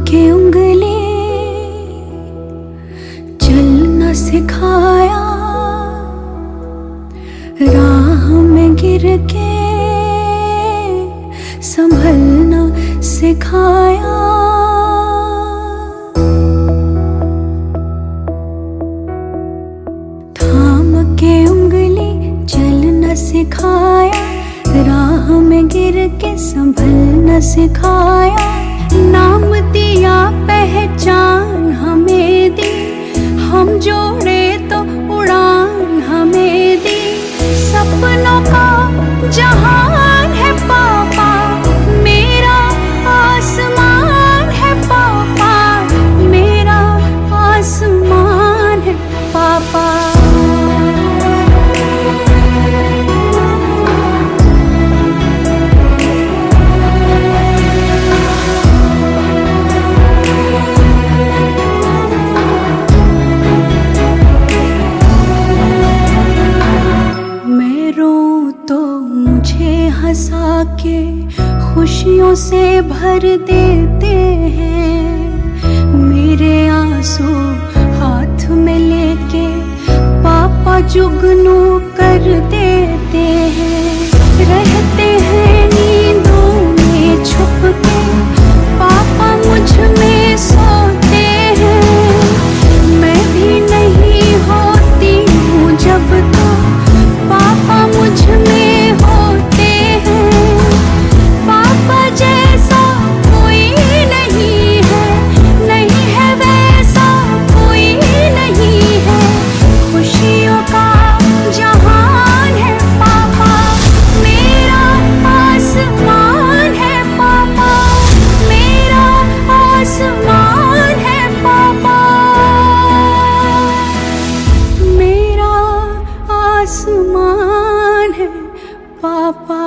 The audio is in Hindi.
के उंगली चलना सिखाया, राह में गिर के संभलना सिखाया। थाम के उंगली चलना सिखाया, राह में गिर के संभलना सिखाया। नाम दिया पहचान हमें दी, हम जोड़े तो उड़ान हमें दी। सपनों का जहान है पापा, मेरा आसमान है पापा, मेरा आसमान है पापा। हंसा के खुशियों से भर देते हैं, मेरे आंसू हाथ में लेके पापा जुगनू कर देते हैं। रहते हैं नींदों में छुप के, पापा मुझ में सोते हैं। मैं भी नहीं होती हूँ जब तो पापा मुझ में होते हैं। पापा जैसा कोई नहीं है, नहीं है वैसा कोई नहीं है। खुशियों का जहान है पापा, मेरा आसमान है पापा, मेरा आसमान है पापा, मेरा आसमान है पापा।